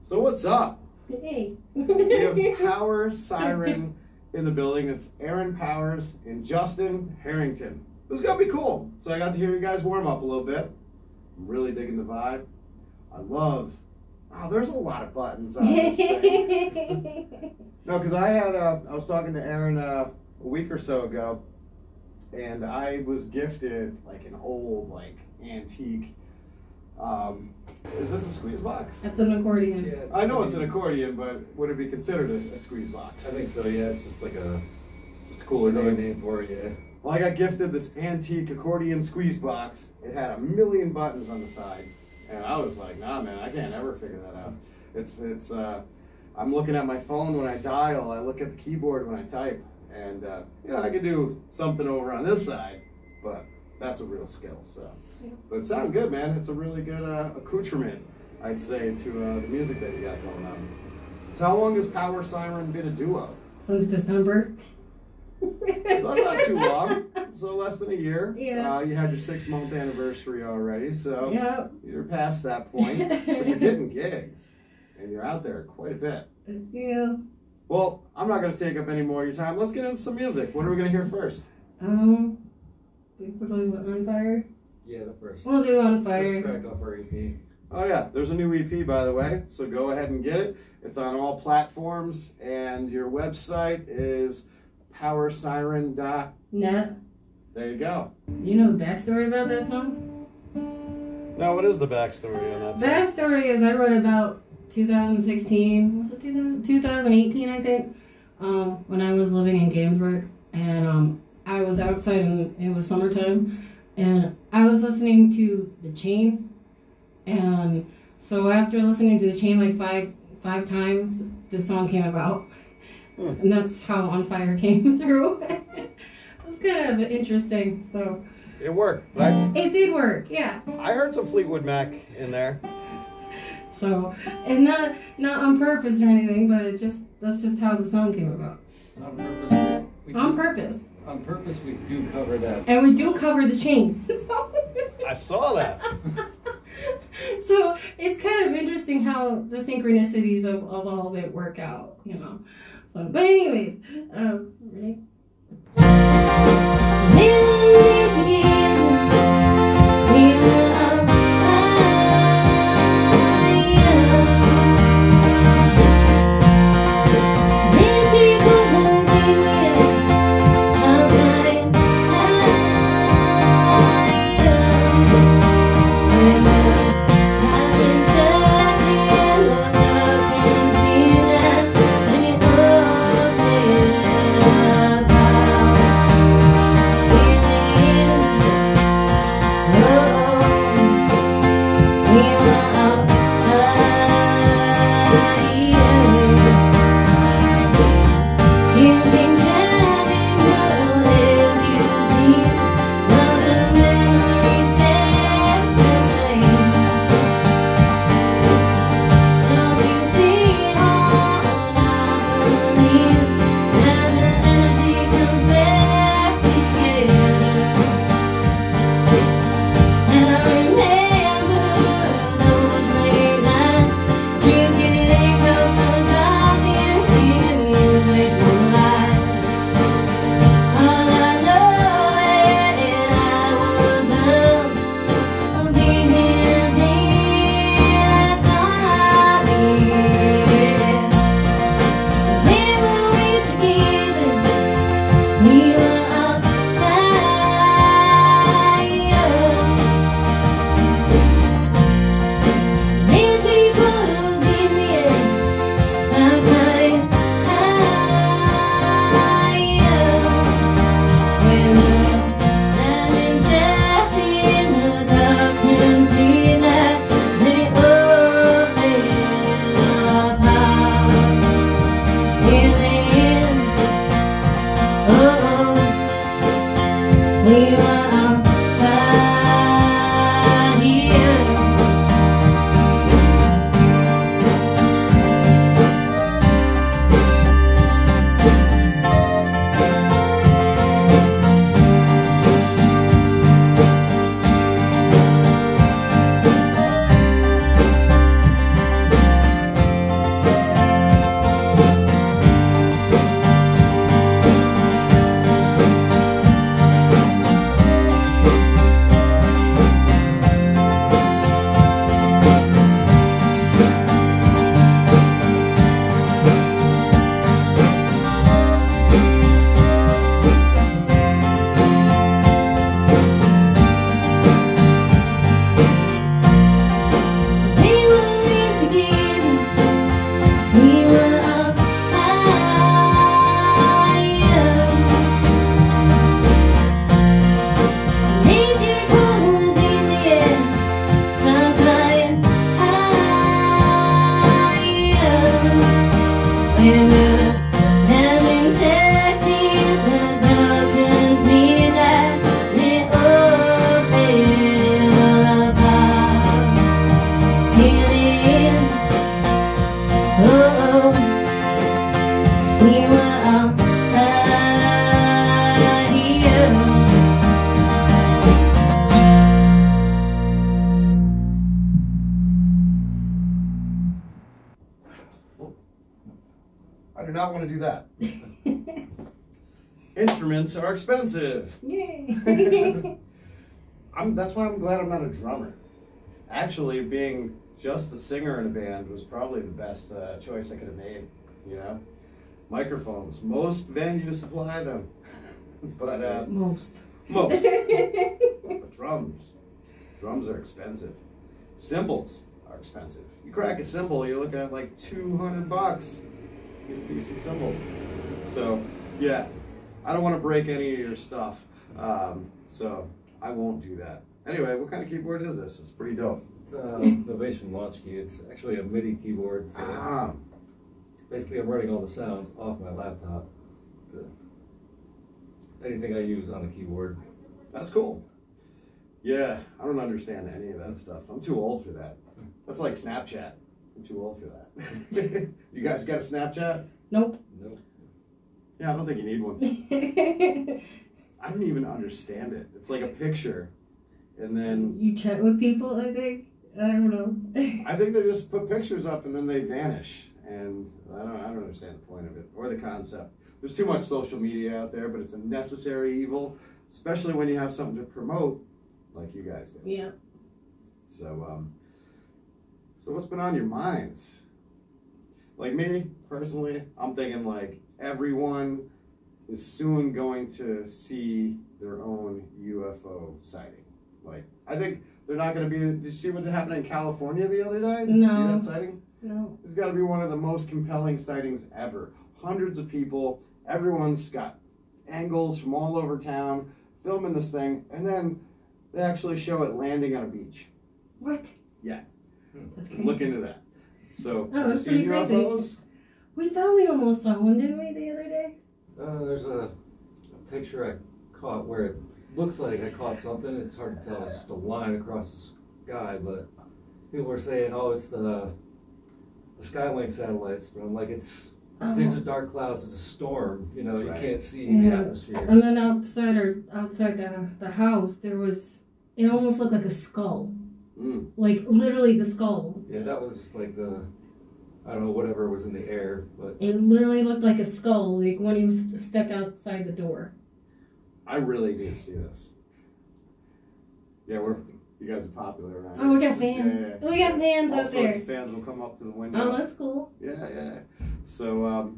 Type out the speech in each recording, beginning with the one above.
So what's up? Hey. We have Powersiren in the building. It's Aaron Powers and Justin Harrington. It was gonna be cool. So I got to hear you guys warm up a little bit. I'm really digging the vibe. I love, there's a lot of buttons on this thing. No, because I was talking to Aaron a week or so ago, and I was gifted like an old, like antique, is this a squeeze box? That's an accordion. Yeah, I know it's an accordion, but would it be considered a squeeze box? I think so, yeah. It's just like a cooler name for it, yeah. Well, I got gifted this antique accordion squeeze box. It had 1,000,000 buttons on the side, and I was like, nah, man, I can't ever figure that out. I'm looking at my phone when I dial. I look at the keyboard when I type, and I could do something over on this side, but that's a real skill. So, but it sounded good, man. It's a really good accoutrement, I'd say, to the music that you got going on. So, how long has Powersiren been a duo? Since December. So that's not too long. So less than a year. Yeah. You had your 6-month anniversary already, so Yep. you're past that point. But you're getting gigs, and you're out there quite a bit. Yeah. Well, I'm not going to take up any more of your time. Let's get into some music. What are we going to hear first? Basically what, On Fire? Yeah, the first. We'll do On Fire. First track off our EP. Oh yeah, there's a new EP, by the way, so go ahead and get it. It's on all platforms, and your website is powersiren.net. There you go. You know the backstory about that song? Now, what is the backstory on that song? Backstory is I wrote about 2016, was it 2018, I think, when I was living in Gainsborough, and I was outside and it was summertime, and I was listening to The Chain, and so after listening to The Chain like five times, this song came about. And that's how On Fire came through. It was kind of interesting, so. It worked, right? It did work, yeah. I heard some Fleetwood Mac in there. So, and not on purpose or anything, but that's just how the song came about. On purpose. On purpose, we do cover that. And we do cover The Chain. I saw that. So it's kind of interesting how the synchronicities of all of it work out, you know. So, but anyways, ready? I do not want to do that. Instruments are expensive. Yay! That's why I'm glad I'm not a drummer. Actually, being just the singer in a band was probably the best choice I could have made. You know, microphones. Most venues supply them, but Most. But drums are expensive. Cymbals are expensive. You crack a cymbal, you're looking at like $200. Get a decent cymbal. So yeah, I don't want to break any of your stuff, so I won't do that. Anyway, what kind of keyboard is this? It's pretty dope. It's Novation Launch Key. It's actually a MIDI keyboard. So basically, I'm running all the sounds off my laptop. Anything I use on a keyboard. That's cool. Yeah, I don't understand any of that stuff. I'm too old for that. That's like Snapchat. I'm too old for that. You guys got a Snapchat? Nope. Nope. Yeah, I don't think you need one. I don't even understand it. It's like a picture, and then You chat with people, I think. I don't know. I think they just put pictures up and then they vanish, and I don't understand the point of it or the concept. There's too much social media out there, but it's a necessary evil, especially when you have something to promote, like you guys do. Yeah. So, so what's been on your minds? Like me, personally, I'm thinking like everyone is soon going to see their own UFO sighting. Like, I think they're not going to be, did you see what happened in California the other day? Did you see that sighting? No. It's got to be one of the most compelling sightings ever. Hundreds of people, everyone's got angles from all over town, filming this thing, and then they actually show it landing on a beach. What? Yeah. That's crazy. Look into that. So, Oh, have you that's seen pretty crazy. UFOs? We thought we almost saw one, didn't we, the other day? There's a picture I caught where it looks like I caught something. It's hard to tell. It's just a line across the sky, but people were saying, oh, it's the Skylink satellites. But I'm like, these are dark clouds. It's a storm. You know, you Right. can't see Yeah. the atmosphere. And then outside the house, it almost looked like a skull. Mm. Like, literally the skull. Yeah, that was like I don't know, whatever was in the air, but It literally looked like a skull, like when he was stepped outside the door. I really need to see this. Yeah, you guys are popular around Oh, we here. got fans. Yeah, yeah. We got fans All out sorts there. of fans will come up to the window. Oh, that's cool. Yeah, yeah. So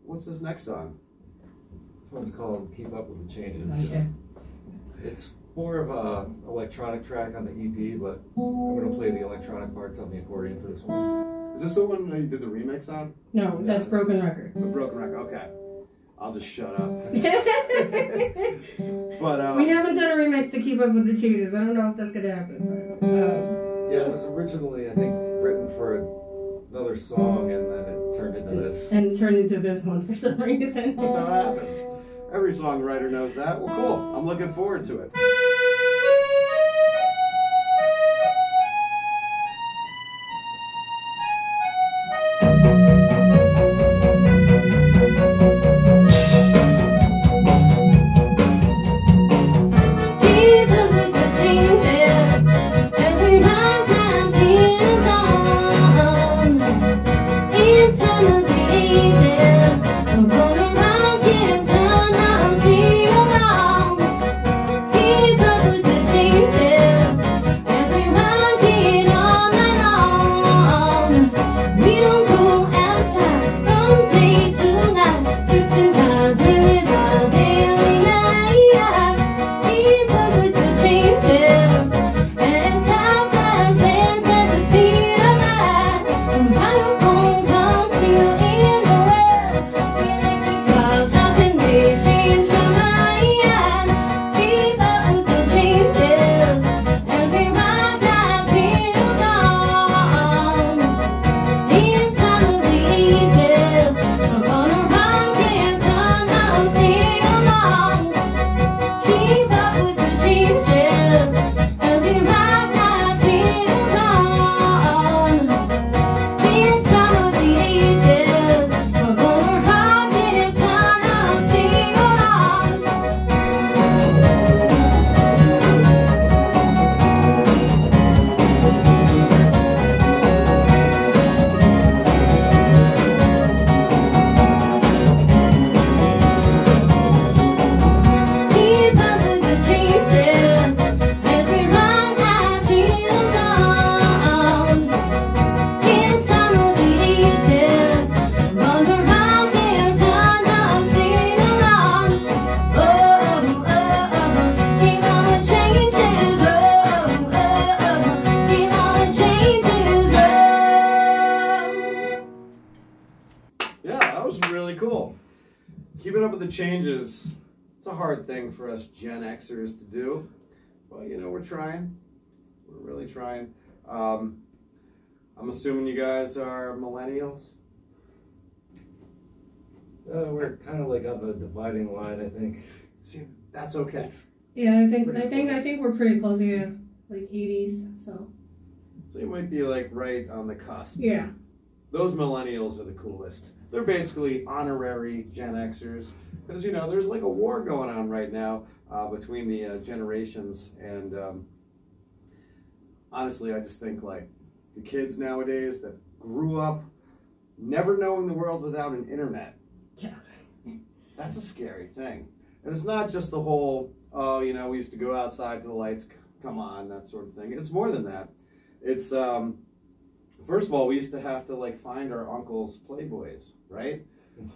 what's this next song? this one's called Keep Up With The Changes. Okay. It's more of a electronic track on the EP, but I'm going to play the electronic parts on the accordion for this one. Is this the one that you did the remix on? No, that's Broken Record. The Broken Record. Okay. I'll just shut up. We But haven't done a remix to Keep Up With The Changes. I don't know if that's going to happen. Yeah, it was originally, I think, written for another song, and then it turned into this. And turned into this one for some reason. that's how it happens. Every songwriter knows that. Well, cool. I'm looking forward to it. Keep up with the changes as we run planting on. In time of the ages, we're going around getting done. I'm seeing alarms. Keep up with the changes as we run it on and on. We don't go out of time from day to night. Certain times we live our daily lives. Keep up with the changes as time flies past at the speed of light. From microphone calls to in the web, cool. Keeping up with the changes, it's a hard thing for us Gen Xers to do. But, you know, we're trying. We're really trying. I'm assuming you guys are millennials? We're kind of like on the dividing line, I think. See, that's okay. Yeah, I think we're pretty close. Yeah, like 80s. So you might be like right on the cusp. yeah. Those millennials are the coolest. They're basically honorary Gen Xers because, you know, there's like a war going on right now between the generations, and honestly, I just think like the kids nowadays that grew up never knowing the world without an internet. Yeah. That's a scary thing. And it's not just the whole, oh, you know, we used to go outside till the lights come on, that sort of thing. It's more than that. It's, first of all, we used to have to like find our uncle's Playboys, right?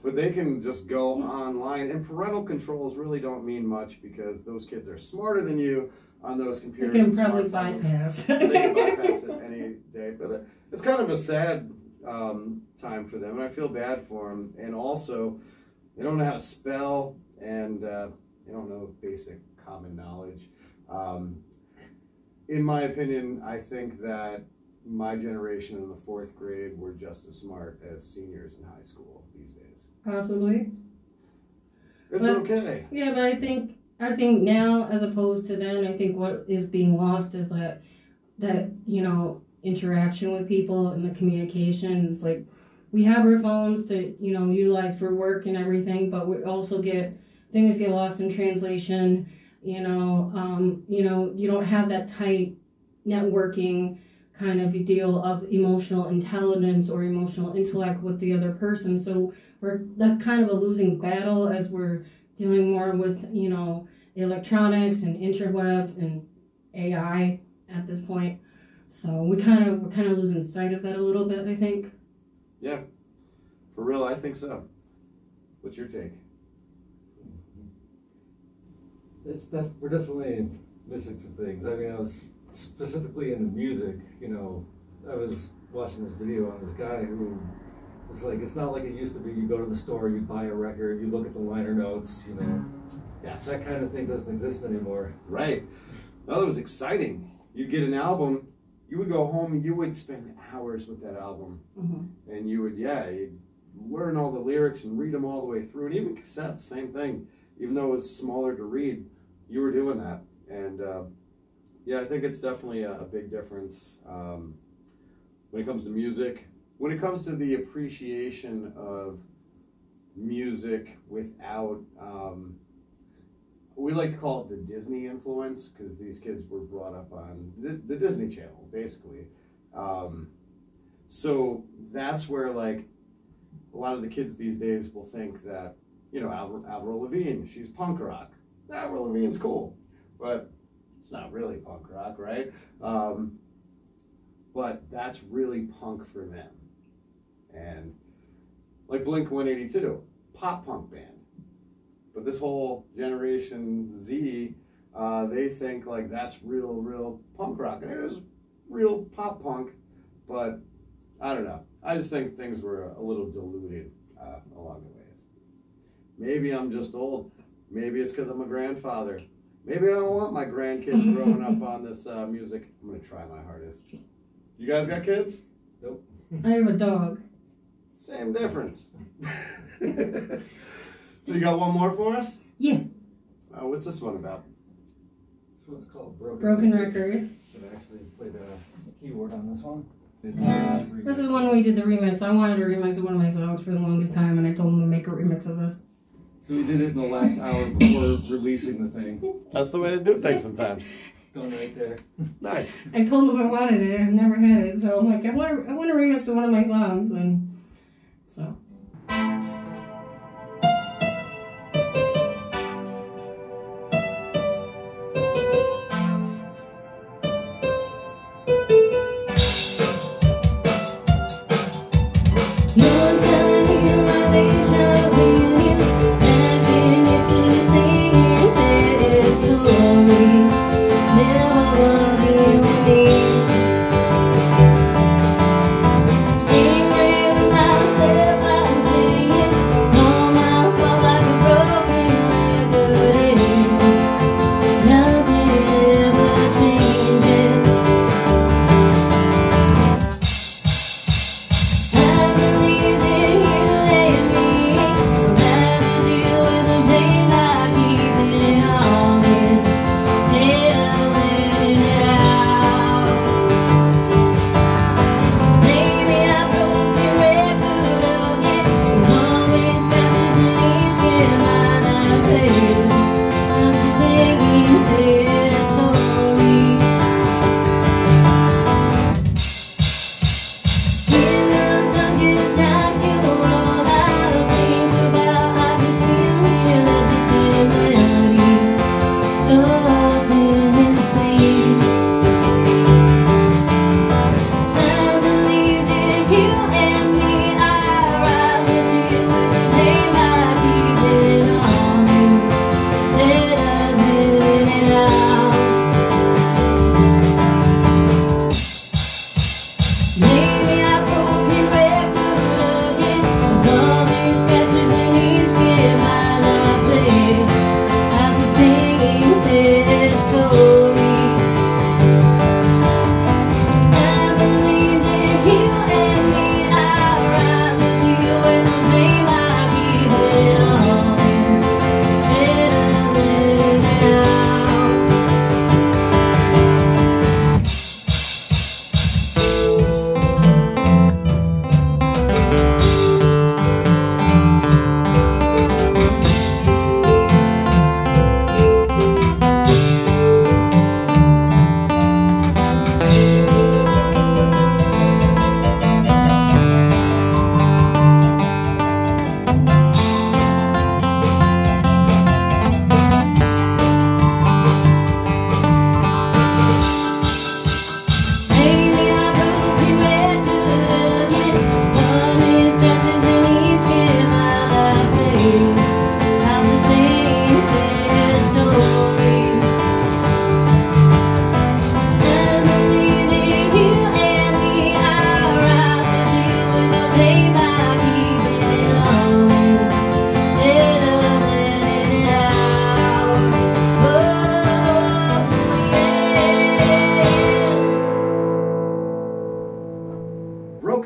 But they can just go online, and parental controls really don't mean much because those kids are smarter than you on those computers. You can probably smartphones. bypass. They can bypass it any day. But it's kind of a sad time for them, and I feel bad for them. And also, they don't know how to spell, and they don't know basic common knowledge. In my opinion, I think that my generation in the 4th grade were just as smart as seniors in high school these days. Possibly. It's okay. Yeah, but I think now, as opposed to then, I think what is being lost is that you know, interaction with people and the communication. It's like we have our phones to, you know, utilize for work and everything, but we also things get lost in translation. You know, you don't have that tight networking kind of deal of emotional intelligence or emotional intellect with the other person. So that's kind of a losing battle as we're dealing more with, you know, electronics and interwebs and AI at this point. So we're kind of losing sight of that a little bit, I think. Yeah, for real, I think so. What's your take? We're definitely missing some things. I mean, I was specifically into music, you know. I was watching this video on this guy who was like, it's not like it used to be. You go to the store, you buy a record, you look at the liner notes, you know. Yes. That kind of thing doesn't exist anymore. Right. Well, it was exciting. You'd get an album, you would go home and you would spend hours with that album. Mm-hmm. And you would, you'd learn all the lyrics and read them all the way through. And even cassettes, same thing. Even though it was smaller to read, you were doing that. And yeah, I think it's definitely a big difference when it comes to music. When it comes to the appreciation of music without, we like to call it the Disney influence, because these kids were brought up on the Disney Channel, basically. So that's where, like, a lot of the kids these days will think that, you know, Avril Lavigne, she's punk rock. Avril Lavigne's cool, but it's not really punk rock, right? But that's really punk for them. And like Blink-182, pop punk band. But this whole Generation Z, they think like that's real punk rock. And it is real pop punk, but I don't know. I just think things were a little diluted along the ways. Maybe I'm just old. Maybe it's because I'm a grandfather. Maybe I don't want my grandkids growing up on this music. I'm going to try my hardest. You guys got kids? Nope. I have a dog. Same difference. So you got one more for us? Yeah. What's this one about? This one's called Broken Record. I actually played a keyboard on this one. This is when we did the remix. I wanted to remix one of my songs for the longest time, and I told them to make a remix of this. So we did it in the last hour before releasing the thing. That's the way to do things sometimes. Done right there. Nice. I told them I wanted it. I've never had it, so I'm like, I want to remix one of my songs, and so. Ain't real nice if I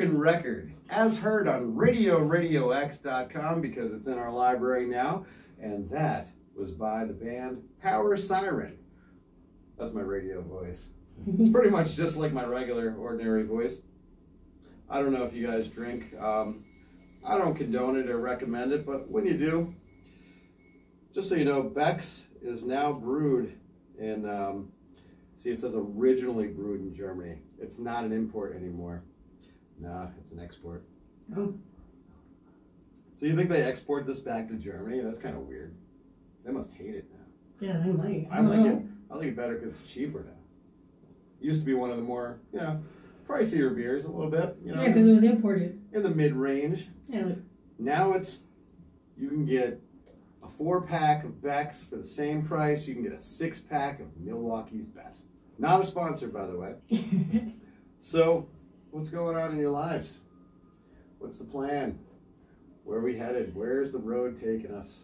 broken record, as heard on RadioRadioX.com, because it's in our library now, and that was by the band Powersiren. That's my radio voice. It's pretty much just like my regular, ordinary voice. I don't know if you guys drink. I don't condone it or recommend it, but when you do, just so you know, Beck's is now brewed in, see, it says originally brewed in Germany. It's not an import anymore. Nah, it's an export. Oh. So you think they export this back to Germany? That's kind of weird. They must hate it now. Yeah, they might. I like it. I like it better because it's cheaper now. It used to be one of the more, you know, pricier beers a little bit. You know, Yeah, because it was imported. in the mid-range. Yeah, like, Now you can get a 4-pack of Beck's for the same price. You can get a 6-pack of Milwaukee's Best. Not a sponsor, by the way. So, what's going on in your lives? What's the plan? Where are we headed? Where's the road taking us?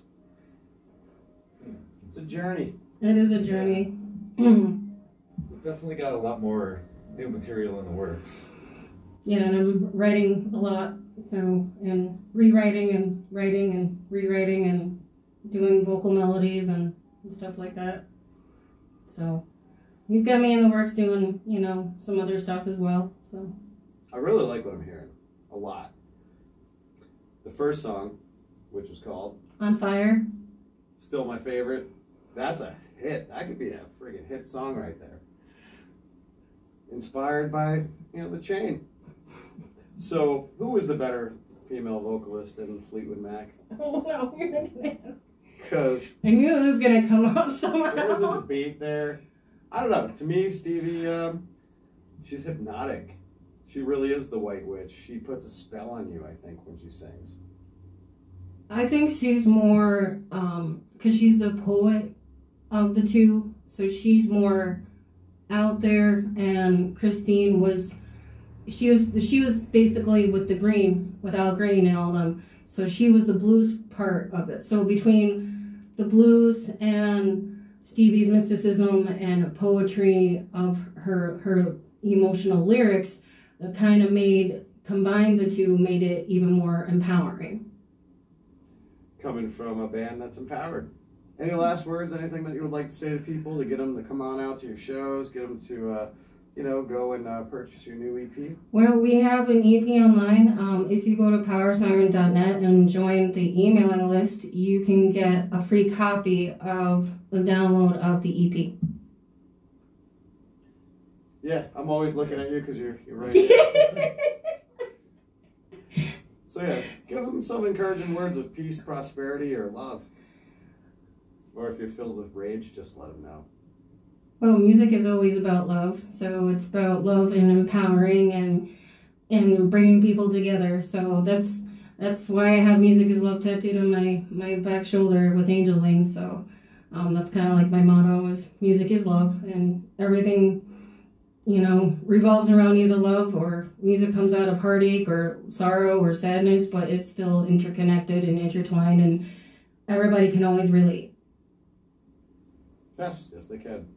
It's a journey. it is a journey. We've definitely got a lot more new material in the works. Yeah, and I'm writing a lot, so, and rewriting and writing and rewriting and doing vocal melodies and stuff like that. So, he's got me in the works doing, you know, some other stuff as well, so. I really like what I'm hearing. A lot. The first song, which was called On Fire. Still my favorite. That's a hit. That could be a friggin' hit song right there. Inspired by, you know, The Chain. So, who was the better female vocalist in Fleetwood Mac? Oh, no, you're not gonna ask. Because I knew it was gonna come up there was a somehow. debate there. I don't know. To me, Stevie, she's hypnotic. She really is the white witch. She puts a spell on you, I think, when she sings. I think she's more, because she's the poet of the two, so she's more out there, and Christine was basically with the Green, with Al Green and all them, so she was the blues part of it. So between the blues and Stevie's mysticism and poetry of her emotional lyrics, kind of combined the two, made it even more empowering. Coming from a band that's empowered. Any last words, anything that you would like to say to people to get them to come on out to your shows, get them to, you know, go and purchase your new EP? Well, we have an EP online. If you go to powersiren.net and join the emailing list, you can get a free copy of the download of the EP. Yeah, I'm always looking at you because you're right there. So yeah, give them some encouraging words of peace, prosperity, or love. Or if you're filled with rage, just let them know. Well, music is always about love, so it's about love and empowering and bringing people together. So that's why I have "Music is Love" tattooed on my back shoulder with angel wings. So that's kind of like my motto is music is love, and everything, you know, revolves around either love or music comes out of heartache or sorrow or sadness, but it's still interconnected and intertwined, and everybody can always relate. Yes, they can.